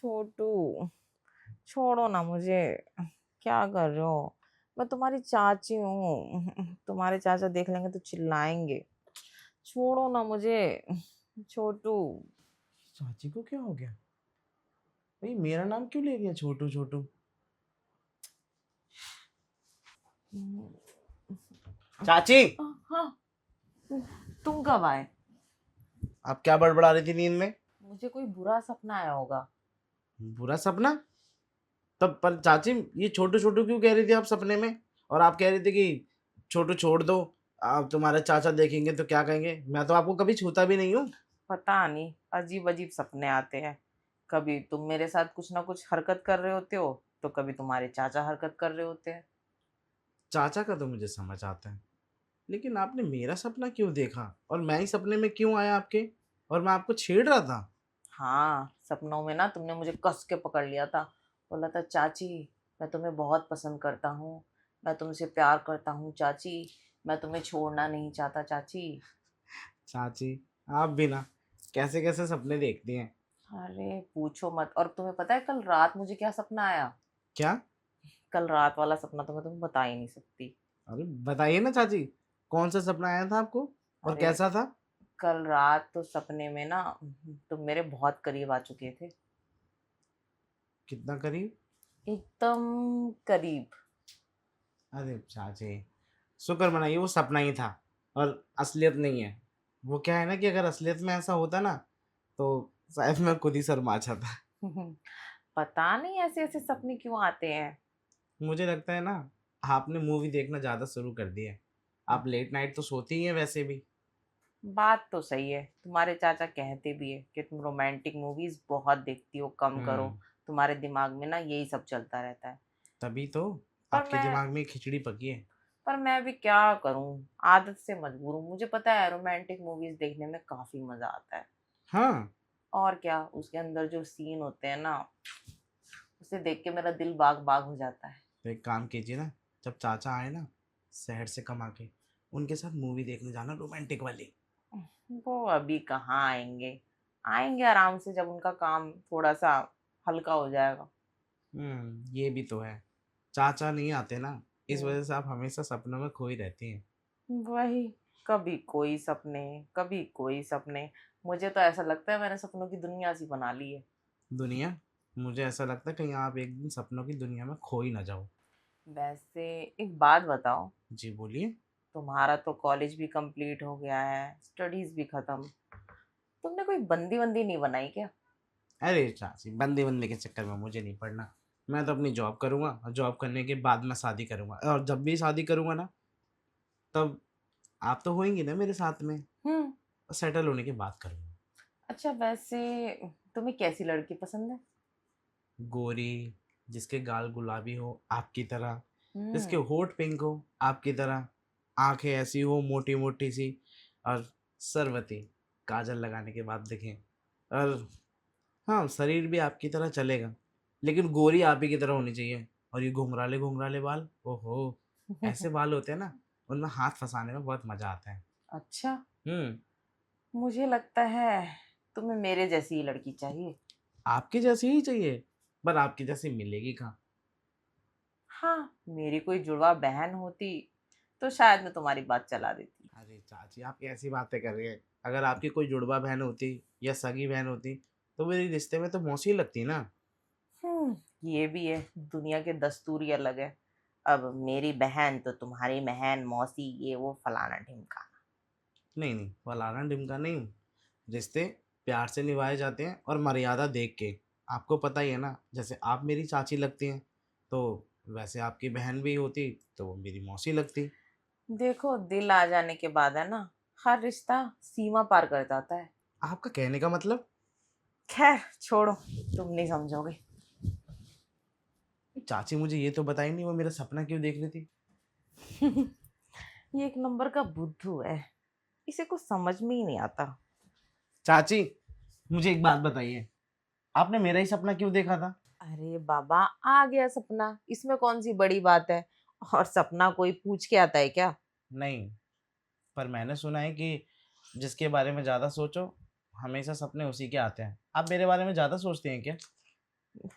छोटू, छोड़ो ना मुझे। क्या कर रहे हो? मैं तुम्हारी चाची हूँ। तुम्हारे चाचा देख लेंगे तो चिल्लाएंगे। छोड़ो ना मुझे, छोटू। चाची को क्या हो गया? भाई मेरा नाम क्यों ले रही है छोटू छोटू? चाची, हाँ, तुम कब आए? आप क्या बड़बड़ा रही थी नींद में? मुझे कोई बुरा सपना आया होगा। बुरा सपना? तब पर चाची, ये छोटू छोटू क्यों कह रही थी आप सपने में? और आप कह रही थी कि छोटू छोड़ दो, आप तुम्हारे चाचा देखेंगे तो क्या कहेंगे? मैं तो आपको कभी छूता भी नहीं हूँ। पता नहीं, अजीब अजीब सपने आते हैं। कभी तुम मेरे साथ कुछ ना कुछ हरकत कर रहे होते हो, तो कभी तुम्हारे चाचा हरकत कर रहे होते हैं। चाचा का तो मुझे समझ आता है, लेकिन आपने मेरा सपना क्यों देखा और मैं ही सपने में क्यों आया आपके? और मैं आपको छेड़ रहा था। हाँ, सपनों में ना तुमने मुझे कस के पकड़ लिया था। बोला था, चाची मैं तुम्हें बहुत पसंद करता हूँ, मैं तुमसे प्यार करता हूँ चाची, मैं तुम्हें छोड़ना नहीं चाहता चाची। चाची, आप भी ना कैसे कैसे सपने देखती हैं। अरे पूछो मत। और तुम्हें पता है कल रात मुझे क्या सपना आया? क्या? कल रात वाला सपना तो मैं तुम्हें बता ही नहीं सकती। अरे बताइए ना चाची, कौन सा सपना आया था आपको और अरे, कैसा था? कल रात तो सपने में ना तुम मेरे बहुत करीब आ चुके थे। कितना करीब? एकदम करीब। अरे चाची, शुक्र मनाइए वो सपना ही था और असलियत नहीं है। वो क्या है ना कि अगर असलियत में ऐसा होता ना, तो शायद मैं खुद ही शर्मा जाता। पता नहीं ऐसे ऐसे सपने क्यों आते हैं। मुझे लगता है ना, आपने मूवी देखना ज़्यादा शुरू कर दिया है। आप लेट नाइट तो सोती ही हैं वैसे भी। बात तो सही है, तुम्हारे चाचा कहते भी है कि तुम रोमांटिक मूवीज बहुत देखती हो, कम करो। हम्म। तुम्हारे दिमाग में ना यही सब चलता रहता है। तभी तो पर आपके मैं दिमाग में खिचड़ी पकी है। पर मैं भी क्या करूं, आदत से मजबूर हूँ। मुझे पता है रोमांटिक मूवीज देखने में काफी मजा आता है। हाँ। और क्या, उसके अंदर जो सीन होते हैं ना, उसे देख के मेरा दिल बाग बाग हो जाता है। तो एक काम कीजिए ना, जब चाचा आए ना शहर से कमा के, उनके साथ मूवी देखने जाना रोमांटिक वाली। वो अभी कहाँ आएंगे? आएंगे आराम से जब उनका काम थोड़ा सा हल्का हो जाएगा। ये भी तो है। चाचा नहीं आते ना, इस हम्म, वजह से आप हमेशा सपनों में खोई रहती हैं। वही, कभी कोई सपने, कभी कोई सपने। मुझे तो ऐसा लगता है मैंने सपनों की दुनिया सी बना ली है। दुनिया? मुझे ऐसा लगता है कहीं आप एक दिन सपनों की दुनिया में खो ही ना जाओ। वैसे एक बात बताओ, जी बोलिए। तुम्हारा तो कॉलेज भी कंप्लीट हो गया है, स्टडीज भी खत्म, तुमने कोई बंदी वंदी नहीं बनाई क्या? अरे चाची, बंदे बंदे के चक्कर में मुझे नहीं पड़ना। मैं तो अपनी जॉब करूंगा और जॉब करने के बाद मैं शादी करूंगा, और जब भी शादी करूंगा ना, तब आप तो होंगी ना मेरे साथ में। हम्म। सेटल होने की बात करूंगा। अच्छा वैसे तुम्हें कैसी लड़की पसंद है? गोरी, जिसके गाल गुलाबी हो आपकी तरह, जिसके हम्म। होठ पिंक हो आपकी तरह, आंखें ऐसी हो मोटी मोटी सी, और सरवती, काजल लगाने के बाद दिखें, और हाँ शरीर भी आपकी तरह चलेगा, लेकिन गोरी आप ही की तरह होनी चाहिए। और ये घुंघराले घुंघराले बाल, ओहो, ऐसे बाल होते हैं ना, उनमें हाथ फंसाने में बहुत मजा आता है। अच्छा, हम्म। मुझे लगता है तुम्हें मेरे जैसी ही लड़की चाहिए। आपकी जैसी ही चाहिए, पर आपकी जैसी मिलेगी कहाँ? हाँ, मेरी कोई जुड़वा बहन होती तो शायद मैं तुम्हारी बात चला देती। अरे चाची, आप कैसी बातें कर रही हैं? अगर आपकी कोई जुड़वा बहन होती या सगी बहन होती, तो मेरी रिश्ते में तो मौसी लगती ना। ये भी है, दुनिया के दस्तूर ही अलग है। अब मेरी बहन तो तुम्हारी बहन, मौसी, ये वो फलाना ढिमका। नहीं नहीं, फलाना ढिमका नहीं। रिश्ते प्यार से निभाए जाते हैं और मर्यादा देख के। आपको पता ही है ना, जैसे आप मेरी चाची लगती हैं, तो वैसे आपकी बहन भी होती तो वो मेरी मौसी लगती। देखो, दिल आ जाने के बाद है ना, हर रिश्ता सीमा पार कर जाता है। आपका कहने का मतलब? खैर छोड़ो, तुम नहीं समझोगे। चाची मुझे ये तो बताई नहीं, वो मेरा सपना क्यों देख रही थी? ये एक नंबर का बुद्धू है, इसे कुछ समझ में ही नहीं आता। चाची, मुझे एक बात बताइए, आपने मेरा ही सपना क्यों देखा था? अरे बाबा, आ गया सपना, इसमें कौन सी बड़ी बात है? और सपना कोई पूछ के आता है क्या? नहीं, पर मैंने सुना है कि जिसके बारे में ज़्यादा सोचो, हमेशा सपने उसी के आते हैं। आप मेरे बारे में ज़्यादा सोचते हैं क्या?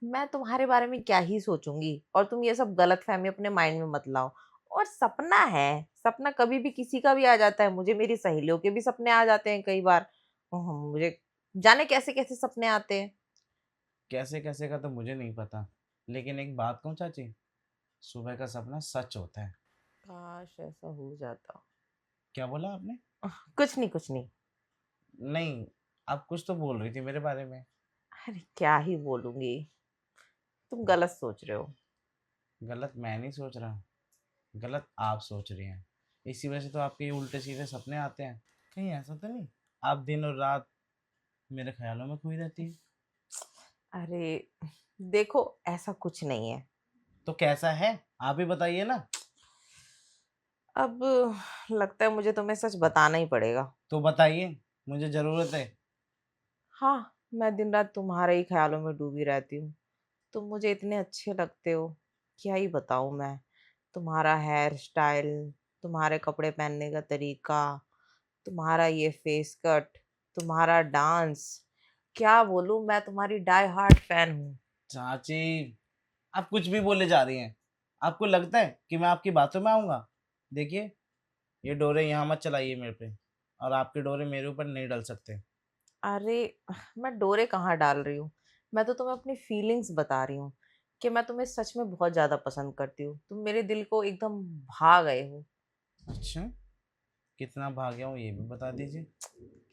मैं तुम्हारे बारे में क्या ही सोचूंगी, और तुम ये सब गलतफहमी अपने माइंड में मत लाओ। और सपना है, सपना कभी भी किसी का भी आ जाता है, मुझे मेरी सहेलियों के भी सपने आ जाते हैं कई बार। मुझे जाने कैसे कैसे सपने आते हैं। कैसे कैसे का तो मुझे नहीं पता, लेकिन एक बात कहूँ चाची, सुबह का सपना सच होता है। काश ऐसा हो जाता। क्या बोला आपने? कुछ नहीं, कुछ नहीं। नहीं, आप कुछ तो बोल रही थी मेरे बारे में। अरे क्या ही बोलूंगी, तुम गलत सोच रहे हो। गलत मैं नहीं सोच रहा, गलत आप सोच रही हैं। इसी वजह से तो आपके ये उल्टे सीधे सपने आते हैं। कहीं ऐसा तो नहीं आप दिन और रात मेरे ख्यालों में खोई रहती है? अरे देखो, ऐसा कुछ नहीं है। तो कैसा है, आप ही बताइए ना। अब लगता है मुझे तुम्हें सच बताना ही पड़ेगा। तो बताइए, मुझे ज़रूरत है। हाँ, मैं दिन रात तुम्हारे ही ख्यालों में डूबी रहती हूँ। तुम मुझे इतने अच्छे लगते हो, क्या ही बताऊँ मैं। तुम्हारा हेयर स्टाइल, तुम्हारे कपड़े पहनने का तरीका, तुम्हारा ये फेस कट, तुम्हारा डांस, क्या बोलूँ, मैं तुम्हारी डाई हार्ट फैन हूँ। चाची, आप कुछ भी बोले जा रही हैं। आपको लगता है कि मैं आपकी बातों में आऊँगा? देखिए, ये डोरे यहाँ मत चलाइए मेरे पे, और आपके डोरे मेरे ऊपर नहीं डल सकते। अरे मैं डोरे कहाँ डाल रही हूँ, मैं तो तुम्हें अपनी फीलिंग्स बता रही हूँ कि मैं तुम्हें सच में बहुत ज्यादा पसंद करती हूँ। तुम मेरे दिल को एकदम भा गए हो। अच्छा, कितना भाग्य हूँ ये भी बता दीजिए।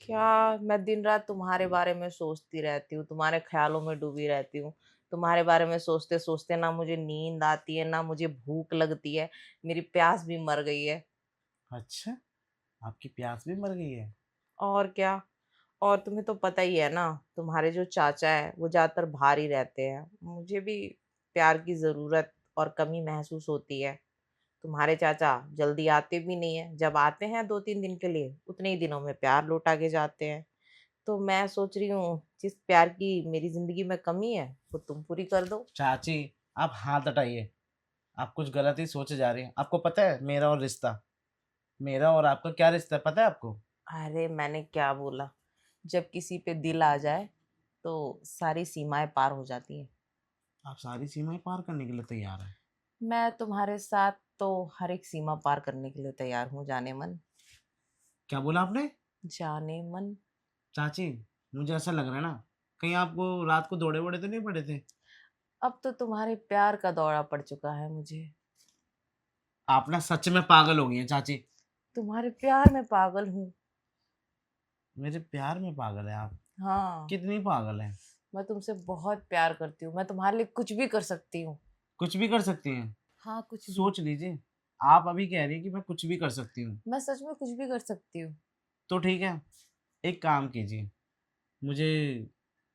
क्या, मैं दिन रात तुम्हारे बारे में सोचती रहती हूँ, तुम्हारे ख्यालों में डूबी रहती हूँ। तुम्हारे बारे में सोचते सोचते ना मुझे नींद आती है, ना मुझे भूख लगती है, मेरी प्यास भी मर गई है। अच्छा, आपकी प्यास भी मर गई है? और क्या। और तुम्हें तो पता ही है ना, तुम्हारे जो चाचा है वो ज्यादातर बाहर ही रहते हैं, मुझे भी प्यार की जरूरत और कमी महसूस होती है। तुम्हारे चाचा जल्दी आते भी नहीं है, जब आते हैं 2-3 दिन के लिए, उतने ही दिनों में प्यार लौटा के जाते हैं। तो मैं सोच रही हूँ जिस प्यार की मेरी जिंदगी में कमी है वो तुम पूरी कर दो। चाची, आप हाथ हटाइए। आप कुछ गलत ही सोचे जा रही हैं। आपको पता है मेरा और रिश्ता, मेरा और आपका क्या रिश्ता है, पता है आपको? अरे मैंने क्या बोला, जब किसी पे दिल आ जाए तो सारी सीमाएं पार हो जाती हैं। आप सारी सीमाएं पार करने के लिए तैयार हैं? मैं तुम्हारे साथ तो हर एक सीमा पार करने के लिए तैयार हूँ, जाने मन। क्या बोला आपने? जाने मन। चाची, मुझे ऐसा लग रहा है ना, कहीं आपको रात को दौड़े वोड़े तो नहीं पड़े थे? अब तो तुम्हारे प्यार का दौरा पड़ चुका है मुझे। आप ना सच में पागल हो गई हैं चाची। तुम्हारे प्यार में पागल हूँ। मेरे प्यार में पागल है आप? हाँ, कितनी पागल है? मैं तुमसे बहुत प्यार करती हूँ, मैं तुम्हारे लिए कुछ भी कर सकती हूँ। कुछ भी कर सकती हैं? हाँ, कुछ भी। सोच लीजिए, आप अभी कह रही हैं कि मैं कुछ भी कर सकती हूँ। मैं सच में कुछ भी कर सकती हूँ। तो ठीक है, एक काम कीजिए, मुझे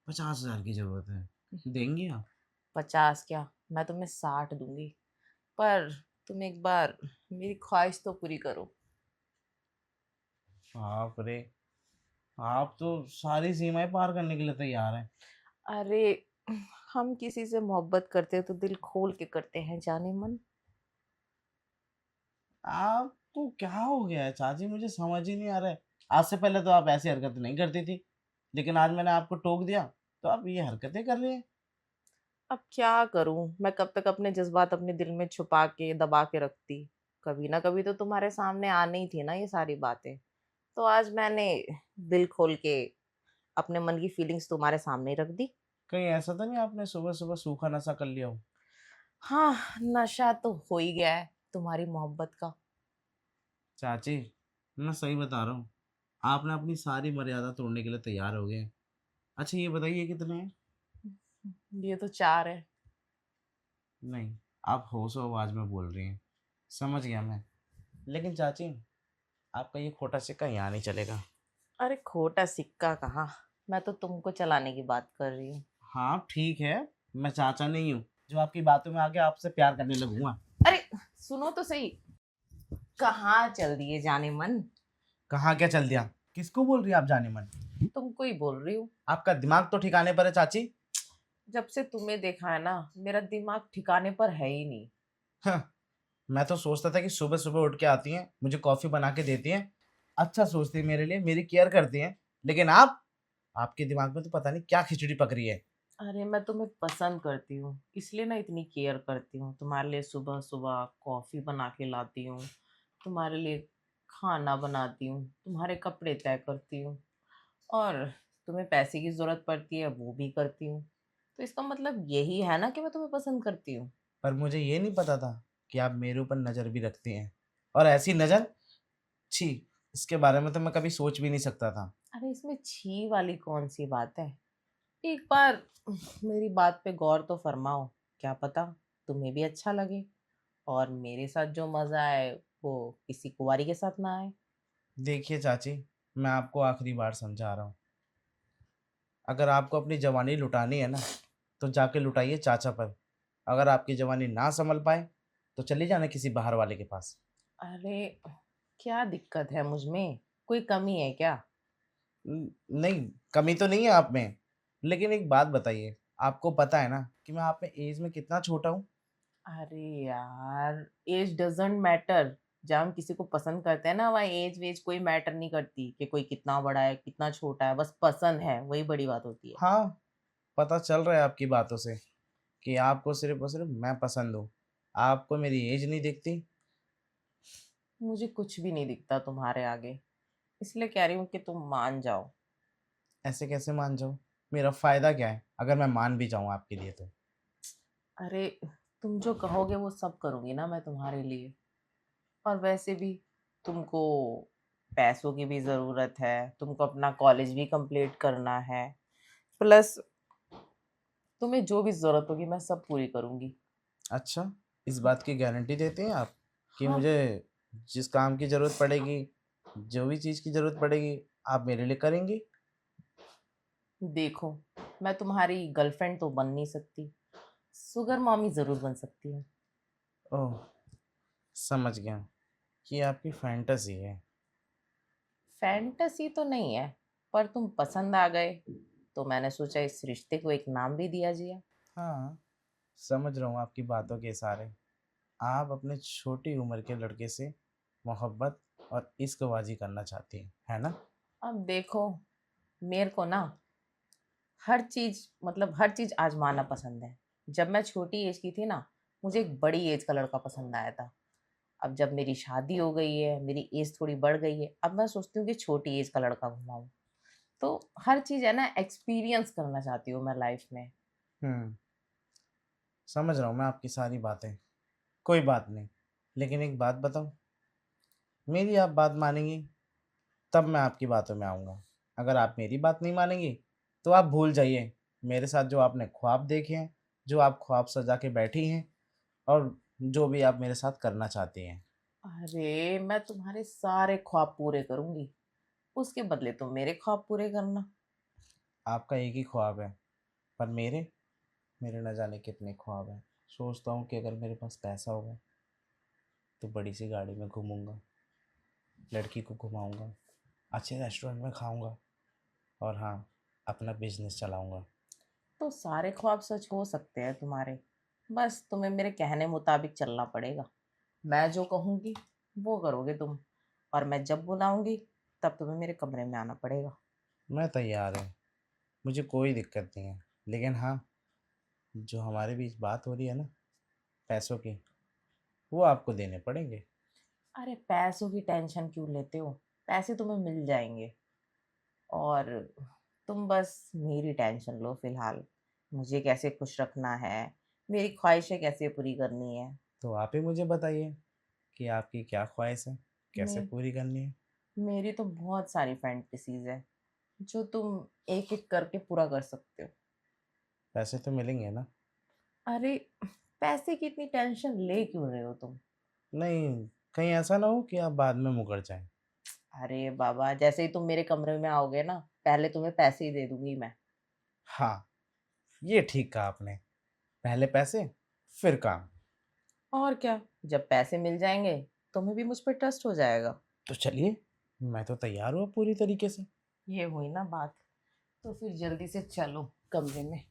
50,000 की ज़रूरत है, देंगी आप? 50 क्या, मैं तुम्हें 60 दूंगी। पर तुम एक बार मेरी ख्वाहिश तो पूरी करो। बाप रे, आप तो सारी सीमाएं पार करने के लिए तैयार हैं। अरे हम किसी से मोहब्बत करते हैं तो दिल खोल के करते हैं, जाने मन। आपको क्या हो गया है चाची, मुझे समझ ही नहीं आ रहा है। आज से पहले तो आप ऐसी हरकत नहीं करती थी, लेकिन आज मैंने आपको टोक दिया तो आप ये हरकतें कर रही हैं। अब क्या करूं, मैं कब तक अपने जज्बात अपने दिल में छुपा के दबा के रखती। कभी ना कभी तो तुम्हारे सामने आनी ही थी ना ये सारी बातें। तो आज मैंने दिल खोल के अपने मन की फीलिंग्स तुम्हारे सामने ही रख दी। कहीं ऐसा तो नहीं आपने सुबह सुबह सूखा नशा कर लिया हो? हाँ, नशा तो हो ही गया है तुम्हारी मोहब्बत का। चाची, मैं सही बता रहा हूँ, आपने अपनी सारी मर्यादा तोड़ने के लिए तैयार हो गए हैं। अच्छा ये बताइए कितने हैं? ये तो 4 है। नहीं, आप होशो आवाज में बोल रही हैं, समझ गया मैं। लेकिन चाची, आपका ये खोटा सिक्का यहाँ नहीं चलेगा। अरे खोटा सिक्का कहाँ, मैं तो तुमको चलाने की बात कर रही हूँ। हाँ ठीक है, मैं चाचा नहीं हूँ जो आपकी बातों में आके आपसे प्यार करने लगूंगा। अरे सुनो तो सही, कहाँ चल दिए जाने मन। कहाँ क्या चल दिया? किसको बोल रही है आप जाने मन? तुमको ही बोल रही हूँ। आपका दिमाग तो ठिकाने पर है चाची। जब से तुम्हें देखा है ना, मेरा दिमाग ठिकाने पर है ही नहीं। हाँ, मैं तो सोचता था कि सुबह सुबह उठ के आती हैं, मुझे कॉफी बना के देती हैं, अच्छा सोचती हैं मेरे लिए, मेरी केयर करती हैं। लेकिन आप, आपके दिमाग में तो पता नहीं क्या खिचड़ी पक रही है। अरे मैं तुम्हें पसंद करती हूँ, इसलिए ना इतनी केयर करती हूँ। तुम्हारे लिए सुबह-सुबह कॉफ़ी बना के लाती हूँ, तुम्हारे लिए खाना बनाती हूँ, तुम्हारे कपड़े तय करती हूँ और तुम्हें पैसे की ज़रूरत पड़ती है वो भी करती हूँ। तो इसका मतलब यही है ना कि मैं तुम्हें पसंद करती हूँ। पर मुझे ये नहीं पता था कि आप मेरे ऊपर नज़र भी रखती हैं, और ऐसी नज़र, छी! इसके बारे में तो मैं कभी सोच भी नहीं सकता था। अरे इसमें छी वाली कौन-सी बात है? एक बार मेरी बात पे गौर तो फरमाओ, क्या पता तुम्हें भी अच्छा लगे और मेरे साथ जो मज़ा आए वो किसी कुँवारी के साथ ना आए। देखिए चाची, मैं आपको आखिरी बार समझा रहा हूँ, अगर आपको अपनी जवानी लुटानी है ना, तो जाके लुटाइए चाचा पर। अगर आपकी जवानी ना सँभल पाए, तो चली जाना किसी बाहर वाले के पास। अरे! क्या दिक्कत है मुझ में? कोई कमी है क्या? नहीं, कमी तो नहीं है आप में, लेकिन एक बात बताइए, आपको पता है ना कि मैं आप में ऐज में कितना छोटा हूँ? अरे यार! Age doesn't matter. जब हम किसी को पसंद करते हैं ना, वहाँ ऐज-वेज कोई मैटर नहीं करती कि कोई कितना बड़ा है, कितना छोटा है, बस पसंद है, वही बड़ी बात होती है। हाँ, पता चल रहा है आपकी बातों से कि आपको सिर्फ़ और सिर्फ़ मैं पसंद हूँ। आपको मेरी ऐज नहीं दिखती। मुझे कुछ भी नहीं दिखता तुम्हारे आगे, इसलिए कह रही हूँ कि तुम मान जाओ। ऐसे कैसे मान जाऊँ? मेरा फ़ायदा क्या है, अगर मैं मान भी जाऊँ आपके लिए तो? अरे! तुम जो कहोगे वो सब करूँगी ना मैं तुम्हारे लिए। और वैसे भी तुमको पैसों की भी ज़रूरत है, तुमको अपना कॉलेज भी कंप्लीट करना है, प्लस तुम्हें जो भी ज़रूरत होगी मैं सब पूरी करूँगी। अच्छा, इस बात की गारंटी देते हैं आप कि हाँ, मुझे जिस काम की ज़रूरत पड़ेगी, जो भी चीज़ की ज़रूरत पड़ेगी, आप मेरे लिए करेंगी? देखो, मैं तुम्हारी गर्लफ्रेंड तो बन नहीं सकती, शुगर मॉमी ज़रूर बन सकती हूँ। ओह! समझ गया, ये आपकी फैंटेसी है। फैंटेसी तो नहीं है, पर तुम पसंद आ गए, तो मैंने सोचा इस रिश्ते को एक नाम भी दिया जाए। हाँ, समझ रहा हूँ आपकी बातों के इशारे। आप अपने छोटी उम्र के लड़के से मोहब्बत और इश्कबाज़ी करना चाहती हैं, है ना? अब देखो, मेरे को ना हर चीज़ आज़माना पसंद है। जब मैं छोटी एज की थी ना, मुझे एक बड़ी एज का लड़का पसंद आया था। अब जब मेरी शादी हो गई है, मेरी एज थोड़ी बढ़ गई है, अब मैं सोचती हूँ कि छोटी एज का लड़का घुमाऊँ। तो हर चीज़ है ना एक्सपीरियंस करना चाहती हूँ मैं लाइफ में। हुँ, समझ रहा हूँ मैं आपकी सारी बातें। कोई बात नहीं, लेकिन एक बात बताऊँ? मेरी आप बात मानेंगी, तब मैं आपकी बातों में आऊँगा। अगर आप मेरी बात नहीं मानेंगी, तो आप भूल जाइए मेरे साथ जो आपने ख्वाब देखे हैं, जो आप ख्वाब सजा के बैठी हैं, और जो भी आप मेरे साथ करना चाहती हैं। अरे! मैं तुम्हारे सारे ख्वाब पूरे करूँगी, उसके बदले तुम मेरे ख्वाब पूरे करना। आपका एक ही ख्वाब है, पर मेरे मेरे न जाने कितने ख्वाब हैं। सोचता हूँ कि अगर मेरे पास पैसा होगा, तो बड़ी सी गाड़ी में घूमूँगा, लड़की को घुमाऊँगा, अच्छे रेस्टोरेंट में खाऊँगा, और हाँ, अपना बिज़नेस चलाऊँगा। तो सारे ख्वाब सच हो सकते हैं तुम्हारे, बस तुम्हें मेरे कहने मुताबिक चलना पड़ेगा। मैं जो कहूँगी, वो करोगे तुम और मैं जब बुलाऊँगी, तब तुम्हें मेरे कमरे में आना पड़ेगा। मैं तैयार हूँ, मुझे कोई दिक्कत नहीं है। लेकिन हाँ, जो हमारे बीच बात हो रही है ना, पैसों की, वो आपको देने पड़ेंगे। अरे पैसों की टेंशन क्यों लेते हो? पैसे तुम्हें मिल जाएँगे और तुम बस मेरी टेंशन लो फ़िलहाल। मुझे कैसे खुश रखना है, मेरी ख्वाहिशें कैसे पूरी करनी है। तो आप ही मुझे बताइए कि आपकी क्या ख्वाहिश है, कैसे मे पूरी करनी है? मेरी तो बहुत सारी फैंटेसीज़ हैं, जो तुम एक-एक करके पूरा कर सकते हो। पैसे तो मिलेंगे ना? अरे! पैसे की इतनी टेंशन ले क्यों रहे हो तुम? नहीं, कहीं ऐसा ना हो कि आप बाद में मुकर जाएँ। अरे बाबा! जैसे ही तुम मेरे कमरे में आओगे ना, पहले तुम्हें पैसे ही दे दूँगी मैं। हाँ, ये ठीक कहा आपने। पहले पैसे, फिर काम। और क्या, जब पैसे मिल जाएँगे, तुम्हें भी मुझ पे ट्रस्ट हो जाएगा। तो चलिए, मैं तो तैयार हूँ अब पूरी तरीके से। ये हुई ना बात, तो फिर जल्दी से चलो कमरे में।